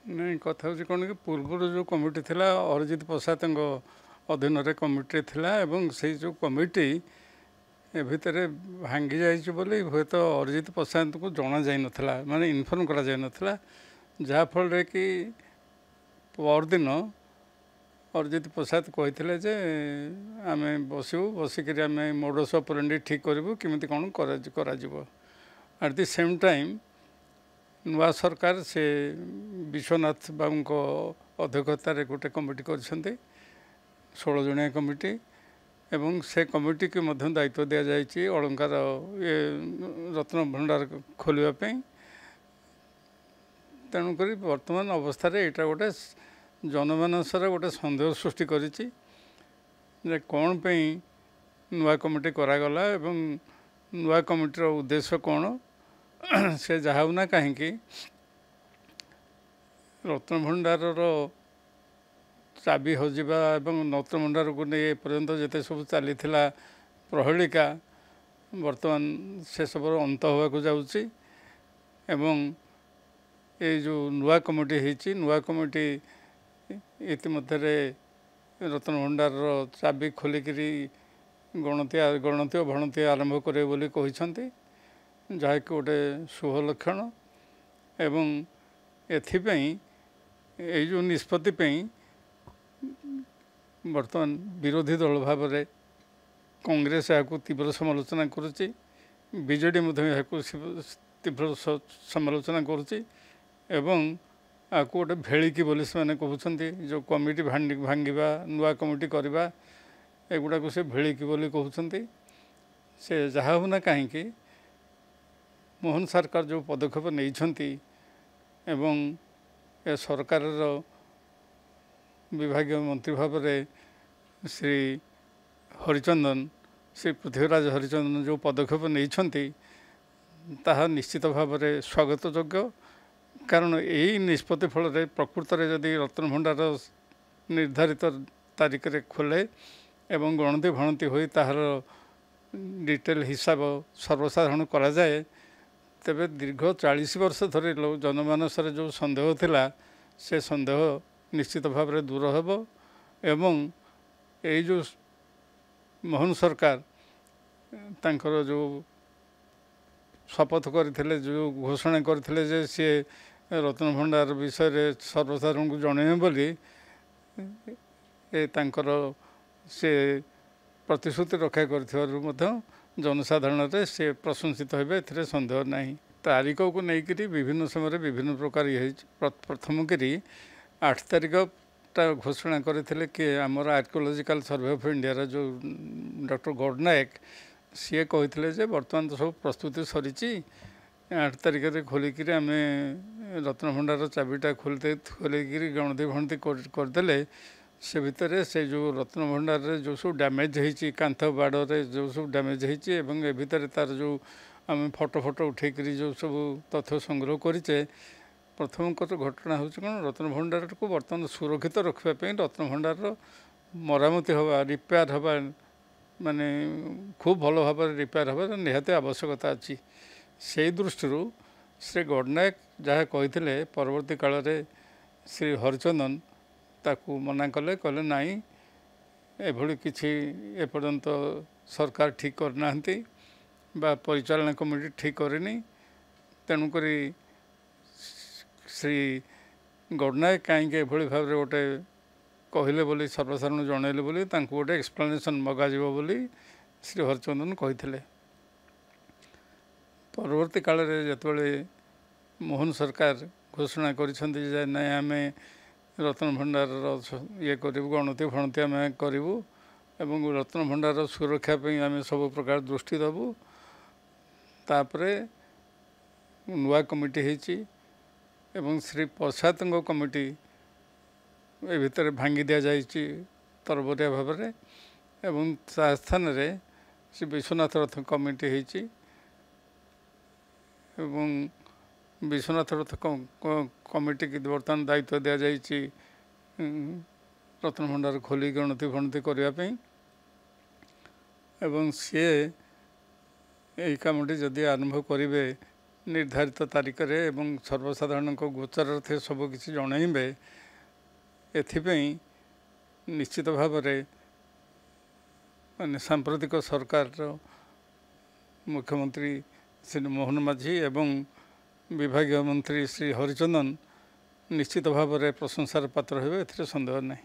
नहीं कथा हूँ कौन कि पूर्वर जो कमिटी थिला अरिजित प्रसाद अधीन कमिटी थिला एवं से जो कमिटी ए भितर भांगी जाइए बोली हूँ तो अरिजित प्रसाद को जना जाई नथिला माने इनफॉर्म करा जाई नथिला जहाँफल कि परदिन अरिजित प्रसाद कहते जे आम बसबू बसिक आम मोडस ऑपरेंडी ठीक करूँ किमिति कौन करा एट द सेम टाइम नुआ सरकार से विश्वनाथ बाबू को अध्यक्षतार गोटे कमिटी कर 16 जणिया कमिटी एवं से कमिटी के मध्य दायित्व दि जाइए अलंकार ये रत्न भंडार खोलने तेणुक बर्तमान अवस्था यहाँ गोटे जनमानसर गोटे सन्देह सृष्टि करिछि जे कौन पे नुआ कमिटी करागला एवं नुआ कमिटीर उद्देश्य कौन से जहाँ कहीं रत्न भंडार चाबी हजिबा एवं रत्न भंडार को नहीं एपर्यंत जिते सब चली प्रहेलिका बर्तमान से सब अंत होगा जाऊँगी एवं ये जो नुआ कमिटी होती नुआ कमिटी इतिमध्य रत्न भंडार चाबी खोलिकी गणति और भणति आरंभ करे बोली कहते जहाँकि गोटे शुभ लक्षण एवं एथिपाई ये जो निष्पत्ति बर्तमान विरोधी दल भाव में कांग्रेस यहाँ तीव्र समालोचना करुच्ची बीजेडी तीव्र समालोचना करुच्ची एवं आपको गोटे भेलिकी बोली से कहते जो कमिटी भांगा नुआ कमिटी करवा एगुड़ा को से भेलिकी बोली कहते से जहाँ होना कहीं मोहन सरकार जो पदक्षेप नहीं एवं ए सरकार विभाग मंत्री भाव में श्री हरिचंदन श्री पृथ्वीराज हरिचंदन जो पदक्षेप नहीं ताहा निश्चित भाव में स्वागत योग्य कारण यही निष्पत्ति फल प्रकृत में जदि रत्न भंडार निर्धारित तारिख में खोले एवं गणति भणति हो ताहार डिटेल हिसाब सर्वसाधारण करा जाए तेबे दीर्घ 40 वर्ष धरी जनमानसर जो सन्देह थिला से सन्देह निश्चित भाव में दूर हेब एवं ये जो मोहन सरकार तांकर जो शपथ करते जो घोषणा करते जे सी रत्न भंडार विषय सर्वसाधारण को जन बोली तांकर से प्रतिश्रुति रक्षा कर जनसाधारण से प्रशंसित हे ए सन्देह ना तारिख को लेकिन विभिन्न समय विभिन्न प्रकार ये प्रथम करी 8 तारिख टा घोषणा करते कि आमर आर्कियोलोजिकल सर्वे ऑफ इंडिया जो डॉक्टर गौडनायक सी कहते जे बर्तमान तो सब प्रस्तुति सरी 8 तारिख में खोलिकी आम रत्न भंडार चाबिटा खोलिकी गणति भणति करदे से भितर से जो रत्न भंडार जो सब डैमेज होती कांथ बाड़े जो सब डैमेज होती ए भितर तार जो आम फोटो उठेक जो सब तथ्य संग्रह करें प्रथम घटना हूँ कौन रत्न भंडार को बर्तमान सुरक्षित रखापी रत्न भंडार मरामती हवा रिपेयर हवा माने खूब भल भाव रिपेयर हवा निहाती आवश्यकता अच्छी से दृष्टि श्री गौडनायक जहाँ कहते परवर्ती काल में श्री हरिचंदन ताकू मना कले कहले नाई एभली किसी एपर्यंत सरकार ठीक करना बा परिचालना कमिटी ठीक करनी तेणुक श्री गौडनायक कहीं एभली भाव में गोटे कहले बोली सर्वसाधारण जनइले बोली तांको गोटे एक्सप्लेनेशन मगाजिबो बोली श्री हरिचंदन कहते परवर्ती काल में जितेबाला मोहन सरकार घोषणा करिसेंति ना आम रत्न भंडार ये करूँ गणति फणति आम करूँ एवं रत्न भंडार सुरक्षापी आम सब प्रकार दृष्टि देवु तापर नुआ कमिटी होती एवं श्री प्रसाद कमिटी ए भितर भांगी दि जाइए तरबरिया भाव में एवं स्थान में श्री विश्वनाथ रथ कमिटी होती एवं विश्वनाथ रथ कमिटी की बर्तमान दायित्व दि जाइए रत्न भंडार खोली गणति फणति करने एवं सी यही कामटी जदि आरंभ करेंगे ନିର୍ଦ୍ଧାରିତ ତାରିଖରେ ଏବଂ ସର୍ବସାଧାରଣଙ୍କ ଗୋଚରରେ ସବୁକିଛି ଜଣାଇବେ। ଏଥିପାଇଁ ନିଶ୍ଚିତ ଭାବରେ ମାନେ ସାମ୍ପ୍ରତିକ ସରକାରର ମୁଖ୍ୟମନ୍ତ୍ରୀ ଶ୍ରୀ ମୋହନ ମାଝୀ ଏବଂ ବିଭାଗୀୟ ମନ୍ତ୍ରୀ ଶ୍ରୀ ହରିଚନ୍ଦନ ନିଶ୍ଚିତ ଭାବରେ ପ୍ରଶଂସାର ପାତ୍ର ହେବେ, ଏଥିରେ ସନ୍ଦେହ ନାହିଁ।